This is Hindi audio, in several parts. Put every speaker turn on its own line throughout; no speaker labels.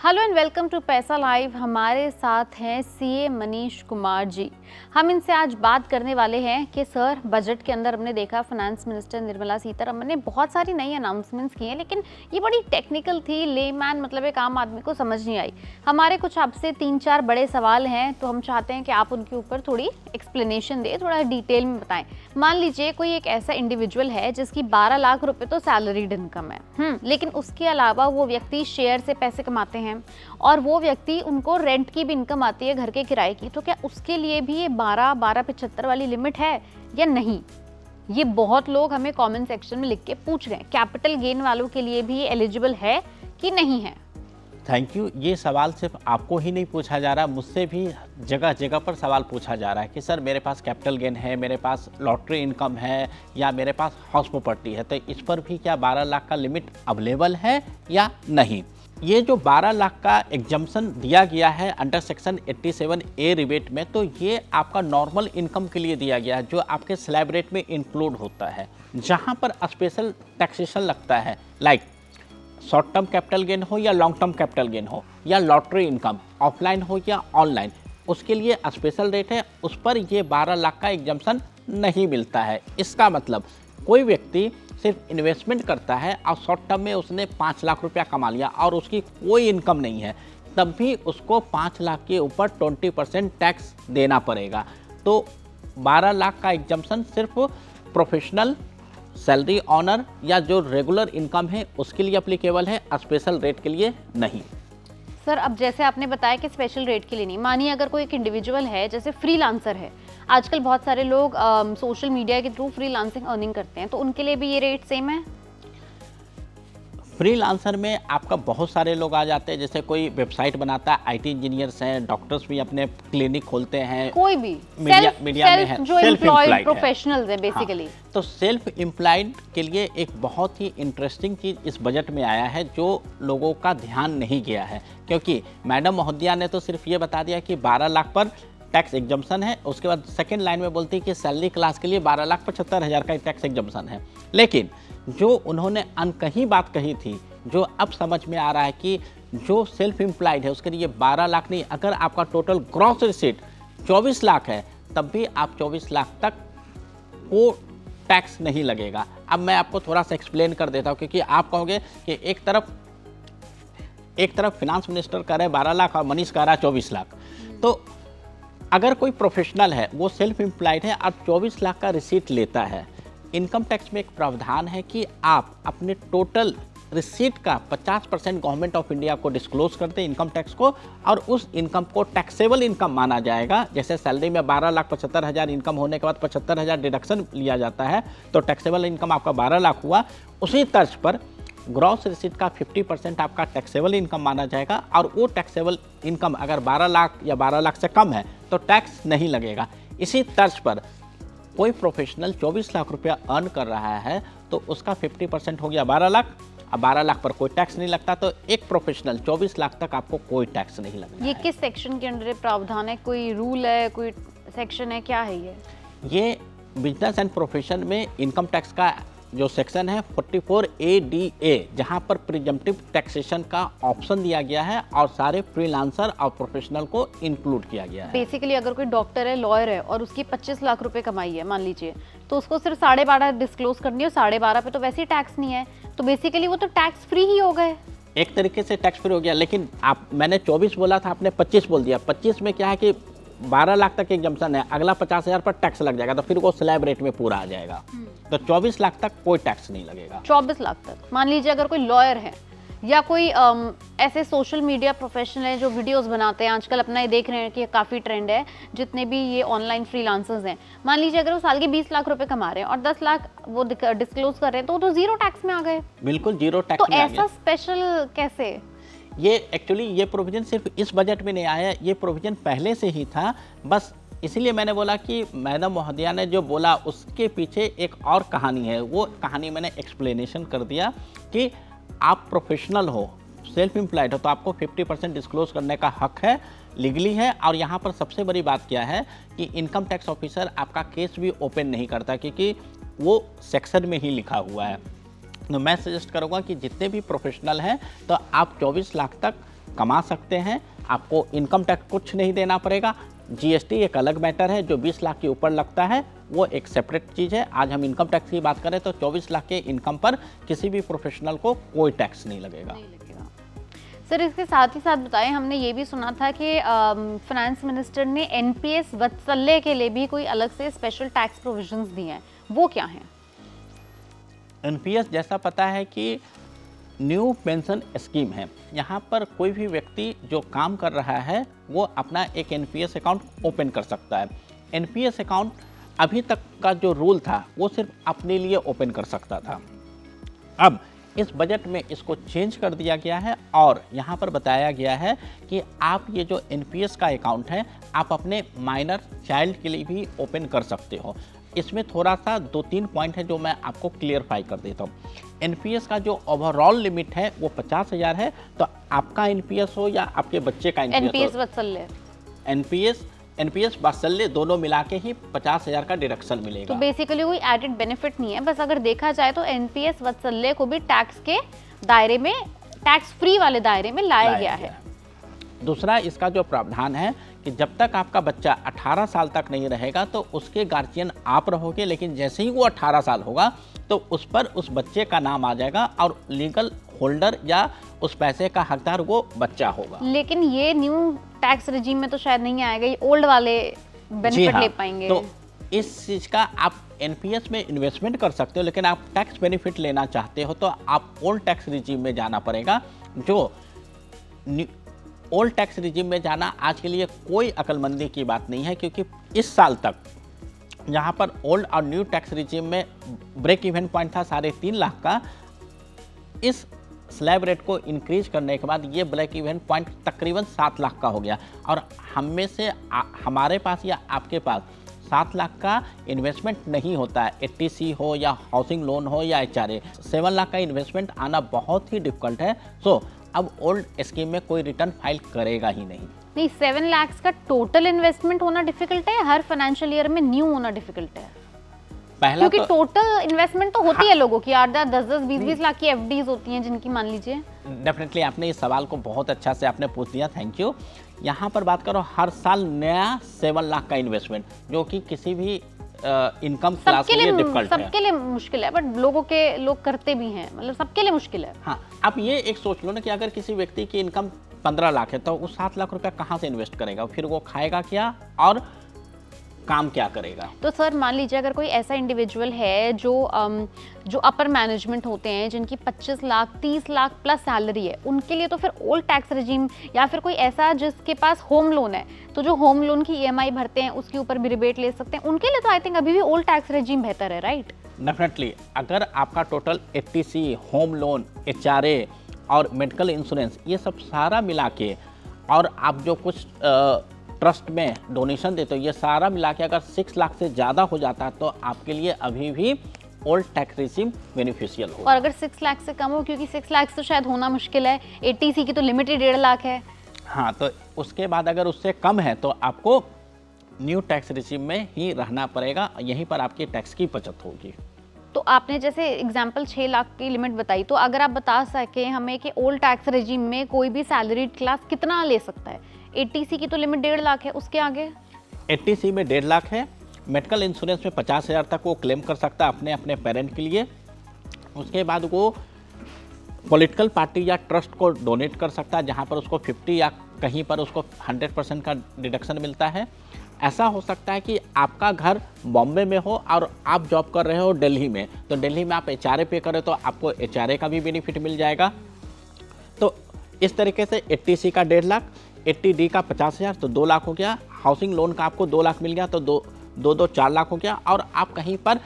हेलो एंड वेलकम टू पैसा लाइव। हमारे साथ हैं सीए मनीष कुमार जी। हम इनसे आज बात करने वाले हैं कि सर, बजट के अंदर हमने देखा फाइनेंस मिनिस्टर निर्मला सीतारमण ने बहुत सारी नई अनाउंसमेंट्स की हैं, लेकिन ये बड़ी टेक्निकल थी, लेमैन मतलब एक आम आदमी को समझ नहीं आई। हमारे कुछ आपसे 3-4 बड़े सवाल हैं, तो हम चाहते हैं कि आप उनके ऊपर थोड़ी एक्सप्लेनेशन दें, थोड़ा डिटेल में बताएं। मान लीजिए कोई एक ऐसा इंडिविजुअल है जिसकी 12 लाख रुपए तो सैलरीड इनकम है, लेकिन उसके अलावा वो व्यक्ति शेयर से पैसे कमाते हैं और वो व्यक्ति उनको रेंट की भी इनकम आती है, घर के किराए की, तो क्या उसके लिए भी ये 12-12-75 वाली लिमिट है या नहीं? ये बहुत लोग हमें कमेंट सेक्शन में लिख के पूछ रहे हैं। कैपिटल गेन वालों के लिए भी ये एलिजिबल है कि नहीं है?
Thank you. ये सवाल सिर्फ आपको ही नहीं पूछा जा रहा, मुझसे भी जगह जगह पर सवाल पूछा जा रहा है कि सर मेरे पास कैपिटल गेन है, मेरे पास लॉटरी इनकम है या मेरे पास हाउस प्रॉपर्टी है, तो इस पर भी क्या 12 लाख का लिमिट अवेलेबल है या नहीं। ये जो 12 लाख का एग्जम्पशन दिया गया है अंडर सेक्शन 87A रिबेट में, तो ये आपका नॉर्मल इनकम के लिए दिया गया है जो आपके स्लैब रेट में इंक्लूड होता है, जहाँ पर स्पेशल टैक्सेशन लगता है। Like short term capital gain हो या लॉन्ग टर्म कैपिटल गेन हो या लॉटरी इनकम ऑफलाइन हो या ऑनलाइन, उसके लिए स्पेशल रेट है, उस पर ये 12 लाख का एग्जम्पशन नहीं मिलता है। इसका मतलब कोई व्यक्ति सिर्फ इन्वेस्टमेंट करता है और शॉर्ट टर्म में उसने 5 लाख रुपया कमा लिया और उसकी कोई इनकम नहीं है, तब भी उसको 5 लाख के ऊपर 20% टैक्स देना पड़ेगा। तो 12 लाख का एग्जम्पशन सिर्फ प्रोफेशनल, सैलरी ऑनर या जो रेगुलर इनकम है उसके लिए अप्लीकेबल है, स्पेशल रेट के लिए नहीं।
सर, अब जैसे आपने बताया कि स्पेशल रेट के लिए नहीं, मानिए अगर कोई एक इंडिविजुअल है, जैसे फ्रीलांसर है, आजकल बहुत सारे लोग सोशल मीडिया के थ्रू फ्रीलांसिंग अर्निंग करते हैं, तो उनके लिए भी ये रेट सेम है?
फ्रीलांसर में आपका बहुत सारे लोग आ जाते हैं, जैसे कोई वेबसाइट बनाता है, आईटी इंजीनियर्स हैं, डॉक्टर्स भी अपने क्लिनिक खोलते हैं,
कोई भी
मीडिया में है,
जो एम्प्लॉयड प्रोफेशनल्स हैं बेसिकली।
हाँ, तो सेल्फ एम्प्लॉयड के लिए एक बहुत ही इंटरेस्टिंग चीज़ इस बजट में आया है जो लोगों का ध्यान नहीं गया है, क्योंकि मैडम महोदया ने तो सिर्फ ये बता दिया कि 12 लाख पर टैक्स एग्जम्पशन है, उसके बाद सेकेंड लाइन में बोलती है कि सैलरी क्लास के लिए 12,75,000 का टैक्स एग्जम्पशन है। लेकिन जो उन्होंने अनकही बात कही थी, जो अब समझ में आ रहा है कि जो सेल्फ एम्प्लॉयड है उसके लिए 12 लाख नहीं, अगर आपका टोटल ग्रॉस रिसीट 24 लाख है तब भी आप 24 लाख तक को टैक्स नहीं लगेगा। अब मैं आपको थोड़ा सा एक्सप्लेन कर देता हूँ, क्योंकि आप कहोगे कि एक तरफ फिनांस मिनिस्टर कह रहे हैं 12 लाख और मनीष कह रहा है 24 लाख। तो अगर कोई प्रोफेशनल है, वो सेल्फ एम्प्लॉयड है और 24 लाख का रिसीट लेता है, इनकम टैक्स में एक प्रावधान है कि आप अपने टोटल रिसीट का 50% गवर्नमेंट ऑफ इंडिया को डिस्क्लोज करते हैं इनकम टैक्स को, और उस इनकम को टैक्सेबल इनकम माना जाएगा। जैसे सैलरी में 12,75,000 इनकम होने के बाद 75,000 डिडक्शन लिया जाता है, तो टैक्सेबल इनकम आपका 12 लाख हुआ। उसी तर्ज पर ग्रॉस रिसीट का 50% आपका टैक्सेबल इनकम माना जाएगा, और वो टैक्सेबल इनकम अगर 12 लाख या 12 लाख से कम है तो टैक्स नहीं लगेगा। इसी तर्ज पर कोई प्रोफेशनल 24 लाख रुपया अर्न कर रहा है तो उसका 50% हो गया 12 लाख, अब 12 लाख पर कोई टैक्स नहीं लगता, तो एक प्रोफेशनल 24 लाख तक आपको कोई टैक्स नहीं लगता।
ये किस सेक्शन के अंडर प्रावधान है? कोई रूल है, कोई सेक्शन है, क्या है
ये बिजनेस एंड प्रोफेशन में इनकम टैक्स का जो सेक्शन है 44ADA, जहां पर प्रिजम्पटिव टैक्सेशन का ऑप्शन दिया गया है और सारे फ्रीलांसर और प्रोफेशनल को इंक्लूड किया गया है।
बेसिकली अगर कोई डॉक्टर है, लॉयर है और उसकी 25 लाख रुपए कमाई है मान लीजिए, तो उसको सिर्फ 12.5 डिस्क्लोज करनी है, और 12.5 पे तो वैसे ही टैक्स नहीं है, तो बेसिकली वो तो टैक्स फ्री ही हो गए।
एक तरीके से टैक्स फ्री हो गया, लेकिन मैंने 24 बोला था, आपने 25 बोल दिया। 25 में क्या है कि 12 लाख तक एग्जम्पशन है, अगला 50,000 पर टैक्स लग जाएगा, तो फिर वो स्लैब रेट में पूरा आ जाएगा। तो 24 लाख तक कोई टैक्स नहीं लगेगा।
24 लाख तक मान लीजिए अगर कोई लॉयर है या कोई ऐसे सोशल मीडिया प्रोफेशनल है जो वीडियोस बनाते हैं, आजकल अपना ये देख रहे हैं कि काफ़ी ट्रेंड है, जितने भी ये ऑनलाइन फ्रीलांसर्स हैं, मान लीजिए अगर वो साल के 20 लाख रुपए कमा रहे हैं और 10 लाख वो डिस्क्लोज कर रहे हैं, तो वो तो जीरो टैक्स में आ गए।
बिल्कुल जीरो टैक्स में आ गए।
तो ऐसा स्पेशल कैसे?
ये एक्चुअली ये प्रोविजन सिर्फ इस बजट में नहीं आया, ये प्रोविजन पहले से ही था, बस इसीलिए मैंने बोला कि मैडम महोदया ने जो बोला उसके पीछे एक और कहानी है। वो कहानी मैंने एक्सप्लेनेशन कर दिया कि आप प्रोफेशनल हो, सेल्फ एम्प्लॉयड हो, तो आपको 50% डिस्क्लोज करने का हक है, लीगली है। और यहाँ पर सबसे बड़ी बात क्या है कि इनकम टैक्स ऑफिसर आपका केस भी ओपन नहीं करता, क्योंकि वो सेक्शन में ही लिखा हुआ है। तो मैं सजेस्ट करूँगा कि जितने भी प्रोफेशनल हैं तो आप 24 लाख तक कमा सकते हैं, आपको इनकम टैक्स कुछ नहीं देना पड़ेगा। जीएसटी एक अलग मैटर है, जो 20 लाख के ऊपर लगता है वो एक सेपरेट चीज़ है। आज हम इनकम टैक्स की बात करें तो 24 लाख के इनकम पर किसी भी प्रोफेशनल को कोई टैक्स नहीं लगेगा।
सर इसके साथ ही साथ बताएं, हमने ये भी सुना था कि फाइनेंस मिनिस्टर ने एनपीएस वत्सल्य के लिए भी कोई अलग से स्पेशल टैक्स प्रोविजंस दिए हैं, वो क्या हैं?
एनपीएस जैसा पता है कि न्यू पेंशन स्कीम है। यहाँ पर कोई भी व्यक्ति जो काम कर रहा है वो अपना एक एनपीएस अकाउंट ओपन कर सकता है। एनपीएस अकाउंट अभी तक का जो रूल था वो सिर्फ अपने लिए ओपन कर सकता था। अब इस बजट में इसको चेंज कर दिया गया है और यहाँ पर बताया गया है कि आप ये जो एनपीएस का अकाउंट है आप अपने माइनर चाइल्ड के लिए भी ओपन कर सकते हो। इसमें थोड़ा सा 2-3 पॉइंट है जो मैं आपको क्लियरफाई कर देता हूँ। एनपीएस का जो ओवरऑल लिमिट है वो 50,000 है, तो आपका एनपीएस हो या आपके बच्चे का
एनपीएस वत्सल्य,
एनपीएस वात्सल्य दोनों मिला के ही 50,000 का डिडक्शन मिलेगा।
तो बेसिकली कोई एडेड बेनिफिट नहीं है, बस अगर देखा जाए तो एनपीएस वत्सल्य को भी टैक्स के दायरे में, टैक्स फ्री वाले दायरे में लाया गया है।
दूसरा इसका जो प्रावधान है कि जब तक आपका बच्चा 18 साल तक नहीं रहेगा तो उसके गार्जियन आप रहोगे, लेकिन जैसे ही वो 18 साल होगा तो उस पर उस बच्चे का नाम आ जाएगा और लीगल होल्डर या उस पैसे का हकदार वो बच्चा होगा।
लेकिन ये न्यू टैक्स रिजीम में तो शायद नहीं आएगा, ये ओल्ड वाले बेनिफिट ले पाएंगे।
तो इस चीज़ का आप एनपीएस में इन्वेस्टमेंट कर सकते हो, लेकिन आप टैक्स बेनिफिट लेना चाहते हो तो आप ओल्ड टैक्स रिजीम में जाना पड़ेगा। जो ओल्ड टैक्स रिजीम में जाना आज के लिए कोई अक्लमंदी की बात नहीं है, क्योंकि इस साल तक यहाँ पर ओल्ड और न्यू टैक्स रिजीम में ब्रेक इवन पॉइंट था 3.5 लाख का। इस स्लैब रेट को इंक्रीज करने के बाद ये ब्रेक इवन पॉइंट तकरीबन 7 लाख का हो गया और हम में से हमारे पास या आपके पास 7 लाख का इन्वेस्टमेंट नहीं होता है। 80C हो या हाउसिंग लोन हो या HRA, 7 लाख का इन्वेस्टमेंट आना बहुत ही डिफिकल्ट है। सो अब ओल्ड स्कीम में कोई रिटर्न फाइल करेगा ही नहीं।
7 लाख का टोटल इन्वेस्टमेंट होना डिफिकल्ट है, हर फाइनेंशियल ईयर में न्यू होना डिफिकल्ट है?
पहला
क्योंकि टोटल इन्वेस्टमेंट तो होती है लोगों की, 8-10, 10-10, 20-20 लाख की एफडीज होती हैं जिनकी, मान लीजिए।
डेफिनेटली आपने इस सवाल को बहुत अच्छा से आपने पूछ लिया, थैंक यू। यहाँ पर बात करो हर साल नया 7 लाख का इन्वेस्टमेंट, जो कि किसी भी इनकम क्लास के लिए डिफिकल्ट है।
सबके लिए मुश्किल है, बट लोग करते भी हैं, मतलब सबके लिए मुश्किल है।
हाँ, आप ये एक सोच लो ना कि अगर किसी व्यक्ति की इनकम 15 लाख है तो वो 7 लाख रुपया कहाँ से इन्वेस्ट करेगा, फिर वो खाएगा क्या और काम क्या करेगा?
तो सर मान लीजिए अगर कोई ऐसा इंडिविजुअल है जो अपर मैनेजमेंट होते हैं, जिनकी 25 लाख 30 लाख प्लस सैलरी है, उनके लिए तो फिर ओल्ड टैक्स रिजीम, या फिर कोई ऐसा जिसके पास होम लोन है तो जो होम लोन की ईएमआई भरते हैं उसके ऊपर भी रिबेट ले सकते हैं, उनके लिए तो आई थिंक अभी भी ओल्ड टैक्स रिजीम बेहतर है, राइट?
डेफिनेटली अगर आपका total 80C, home loan, HRA और मेडिकल इंश्योरेंस ये सब सारा मिला के, और आप जो कुछ ट्रस्ट में डोनेशन देते हो, ये सारा मिला के अगर 6 लाख से ज़्यादा हो जाता है तो आपके लिए अभी भी ओल्ड टैक्स रिजीम बेनिफिशियल होगा।
और अगर 6 लाख से कम हो, क्योंकि 6 लाख तो शायद होना मुश्किल है, 80C की तो लिमिट ही 1.5 लाख है।
हाँ, तो उसके बाद अगर उससे कम है तो आपको न्यू टैक्स रिजीम में ही रहना पड़ेगा, यहीं पर आपकी टैक्स की बचत होगी।
तो आपने जैसे एग्जांपल 6 लाख की लिमिट बताई, तो अगर आप बता सकें हमें कि ओल्ड टैक्स रिजीम में कोई भी सैलरीड क्लास कितना ले सकता है? 80C की तो लिमिट 1.5 लाख है, उसके आगे?
80C में 1.5 लाख है। मेडिकल इंश्योरेंस में 50,000 तक वो क्लेम कर सकता है अपने पेरेंट के लिए। उसके बाद वो पॉलिटिकल पार्टी या ट्रस्ट को डोनेट कर सकता है, जहाँ पर उसको 50 या कहीं पर उसको 100% का डिडक्शन मिलता है। ऐसा हो सकता है कि आपका घर बॉम्बे में हो और आप जॉब कर रहे हो दिल्ली में, तो दिल्ली में आप HRA पे करें तो आपको HRA का भी बेनिफिट मिल जाएगा। तो इस तरीके से 80C का 1.5 लाख, 80D का 50,000 तो 2 लाख हो गया, हाउसिंग लोन का आपको 2 लाख मिल गया तो 4 लाख हो गया, और आप कहीं पर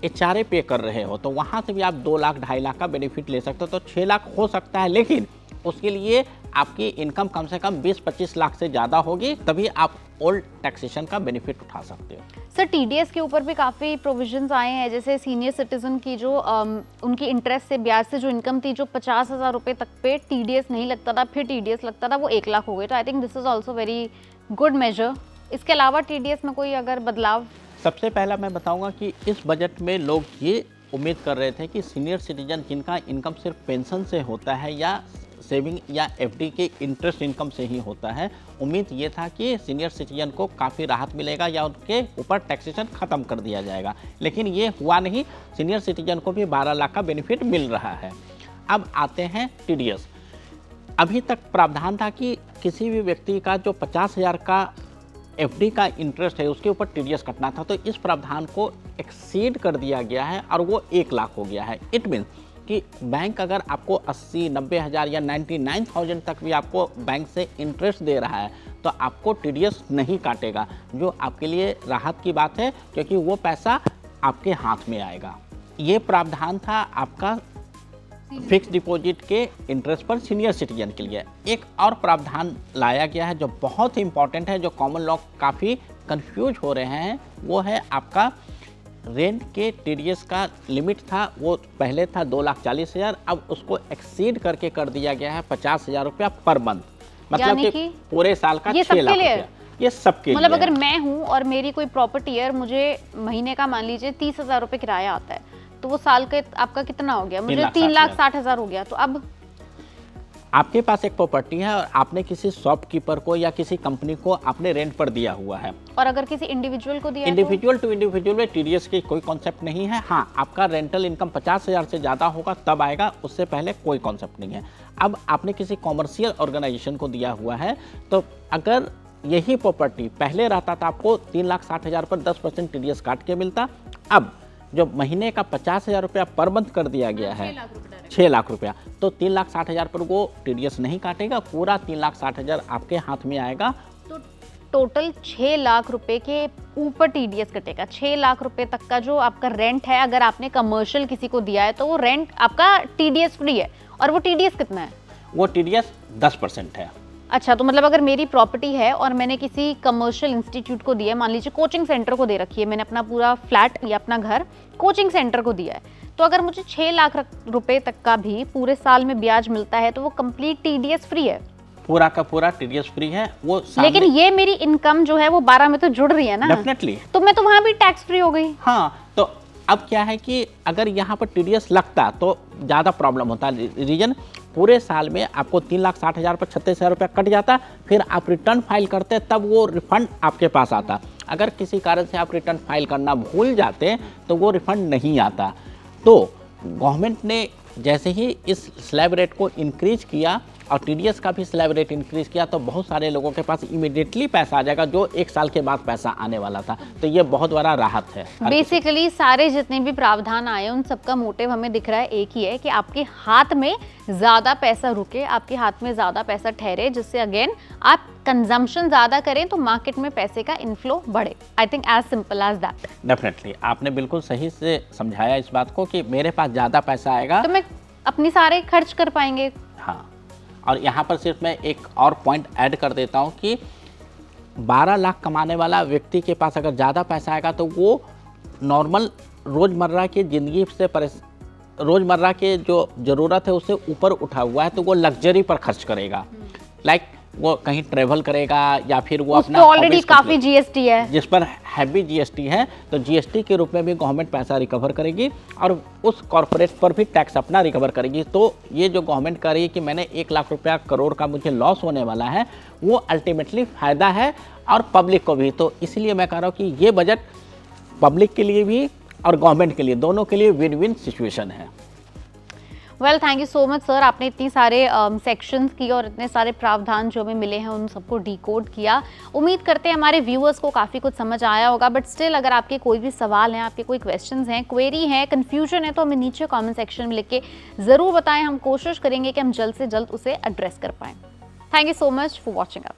HRA पे कर रहे हो तो वहाँ से भी आप 2 लाख 2.5 लाख का बेनिफिट ले सकते हो, तो 6 लाख हो सकता है। लेकिन उसके लिए आपकी इनकम कम से कम 20-25 लाख से ज़्यादा होगी, तभी आप ओल्ड टैक्सेशन का बेनिफिट उठा सकते हो।
सर TDS के ऊपर भी काफ़ी प्रोविजंस आए हैं, जैसे सीनियर सिटीजन की जो उनकी इंटरेस्ट से ब्याज से जो इनकम थी, जो 50,000 रुपये तक पे TDS नहीं लगता था, फिर TDS लगता था, वो 1 लाख हो गए। तो I think this is also very good major. इसके अलावा TDS में कोई अगर बदलाव?
सबसे पहला मैं बताऊंगा कि इस बजट में लोग ये उम्मीद कर रहे थे कि सीनियर सिटीजन जिनका इनकम सिर्फ पेंशन से होता है या सेविंग या एफडी के इंटरेस्ट इनकम से ही होता है। उम्मीद ये था कि सीनियर सिटीजन को काफ़ी राहत मिलेगा या उनके ऊपर टैक्सेशन ख़त्म कर दिया जाएगा, लेकिन ये हुआ नहीं। सीनियर सिटीजन को भी 12 लाख का बेनिफिट मिल रहा है। अब आते हैं टीडीएस। अभी तक प्रावधान था कि किसी भी व्यक्ति का जो 50,000 का एफडी का इंटरेस्ट है उसके ऊपर टीडीएस कटना था, तो इस प्रावधान को एक्सीड कर दिया गया है और वो 1 लाख हो गया है। इट मीन्स कि बैंक अगर आपको 80, 90 हज़ार या 99,000 तक भी आपको बैंक से इंटरेस्ट दे रहा है तो आपको टीडीएस नहीं काटेगा, जो आपके लिए राहत की बात है, क्योंकि वो पैसा आपके हाथ में आएगा। ये प्रावधान था आपका फिक्स डिपॉजिट के इंटरेस्ट पर सीनियर सिटीजन के लिए। एक और प्रावधान लाया गया है जो बहुत ही इंपॉर्टेंट है, जो कॉमन लॉ काफ़ी कंफ्यूज हो रहे हैं, वो है आपका रेंट के टीडीएस का लिमिट था, वो पहले था 2,40,000, अब उसको एक्सीड करके कर दिया गया है 50,000 रुपया पर मंथ, मतलब कि पूरे साल का 6 लाख रुपया। ये सबके
मतलब
लिए
अगर मैं हूँ और मेरी कोई प्रॉपर्टी है, मुझे महीने का मान लीजिए 30,000 रुपये किराया आता है, तो वो साल के आपका कितना हो गया? मुझे 3,60,000 हो गया। तो अब
आपके पास एक प्रॉपर्टी है और आपने किसी शॉपकीपर को या किसी कंपनी को आपने रेंट पर दिया हुआ है,
और अगर किसी इंडिविजुअल को दिया,
इंडिविजुअल टू इंडिविजुअल में टीडीएस की कोई कॉन्सेप्ट नहीं है। हाँ, आपका रेंटल इनकम 50,000 से ज़्यादा होगा तब आएगा, उससे पहले कोई कॉन्सेप्ट नहीं है। अब आपने किसी कॉमर्शियल ऑर्गेनाइजेशन को दिया हुआ है, तो अगर यही प्रॉपर्टी पहले रहता था आपको 3,60,000 पर 10% टीडीएस काट के मिलता, अब जो महीने का 50,000 रुपया पर मंथ कर दिया गया है, 6 लाख रुपया, तो 3,60,000 पर वो टीडीएस नहीं काटेगा, पूरा 3,60,000 आपके हाथ में आएगा।
तो टोटल 6 लाख रुपए के ऊपर टीडीएस कटेगा। 6 लाख रुपए तक का जो आपका रेंट है, अगर आपने कमर्शियल किसी को दिया है तो वो रेंट आपका टीडीएस फ्री है। और वो टीडीएस कितना है?
वो टीडीएस 10% है।
अच्छा, तो मतलब अगर मेरी प्रॉपर्टी है और मैंने किसी कमर्शियल इंस्टीट्यूट को दिया है, मान लीजिए कोचिंग सेंटर को दे रखी है, मैंने अपना पूरा फ्लैट या अपना घर कोचिंग सेंटर को दिया है, तो अगर मुझे 6 लाख रुपए तक का भी पूरे साल में ब्याज मिलता है तो वो कंप्लीट टीडीएस फ्री है?
पूरा का पूरा टीडीएस फ्री है वो।
लेकिन ये मेरी इनकम जो है वो 12 में तो जुड़ रही है ना?
डेफिनेटली।
तो मैं तो वहां भी टैक्स फ्री हो गई।
हाँ, तो अब क्या है कि अगर यहाँ पर टीडीएस लगता तो ज़्यादा प्रॉब्लम होता। रीजन पूरे साल में आपको 3,60,000 पर 36,000 रुपया कट जाता, फिर आप रिटर्न फाइल करते तब वो रिफंड आपके पास आता। अगर किसी कारण से आप रिटर्न फाइल करना भूल जाते तो वो रिफंड नहीं आता। तो गवर्नमेंट ने जैसे ही इस स्लैब रेट को इंक्रीज किया और टीडीएस का भी स्लैब रेट इंक्रीज किया, तो बहुत सारे लोगों के पास इमीडिएटली पैसा आ जाएगा, जो 1 साल के बाद पैसा आने वाला था। तो ये बहुत बड़ा राहत है।
बेसिकली सारे जितने भी प्रावधान आए उन सबका मोटिव हमें दिख रहा है एक ही है कि आपके हाथ में ज़्यादा पैसा रुके, आपके हाथ में ज़्यादा पैसा ठहरे, जिससे अगेन आप कंजम्पशन ज़्यादा करें तो मार्केट में पैसे का इनफ्लो बढ़े। I think as simple as that.
Definitely आपने बिल्कुल सही से समझाया इस बात को कि मेरे पास ज़्यादा पैसा आएगा
तो मैं अपनी सारे खर्च कर पाएंगे।
हाँ, और यहाँ पर सिर्फ मैं एक और पॉइंट ऐड कर देता हूँ कि 12 लाख कमाने वाला व्यक्ति के पास अगर ज़्यादा पैसा आएगा तो वो नॉर्मल रोज़मर्रा की ज़िंदगी से रोज़मर्रा के जो ज़रूरत है उससे ऊपर उठा हुआ है, तो वो लग्जरी पर खर्च करेगा। लाइक वो कहीं ट्रेवल करेगा या फिर वो अपना
ऑलरेडी काफ़ी जीएसटी है,
जिस पर हैवी जीएसटी है, तो जीएसटी के रूप में भी गवर्नमेंट पैसा रिकवर करेगी और उस कॉर्पोरेट पर भी टैक्स अपना रिकवर करेगी। तो ये जो गवर्नमेंट कर रही है कि मैंने 1 लाख रुपया करोड़ का मुझे लॉस होने वाला है, वो अल्टीमेटली फ़ायदा है और पब्लिक को भी। तो इसलिए मैं कह रहा हूँ कि ये बजट पब्लिक के लिए भी और गवर्नमेंट के लिए, दोनों के लिए विन विन सिचुएशन है।
Well, thank you so much sir, आपने इतनी सारे सेक्शंस की और इतने सारे प्रावधान जो हमें मिले हैं उन सबको डिकोड किया। उम्मीद करते हैं हमारे व्यूअर्स को काफ़ी कुछ समझ आया होगा, बट स्टिल अगर आपके कोई भी सवाल हैं, आपके कोई क्वेश्चंस हैं, क्वेरी है, कन्फ्यूजन है, तो हमें नीचे कमेंट सेक्शन में लिख के ज़रूर बताएं। हम कोशिश करेंगे कि हम जल्द से जल्द उसे एड्रेस कर पाएँ। Thank you so much for watching us.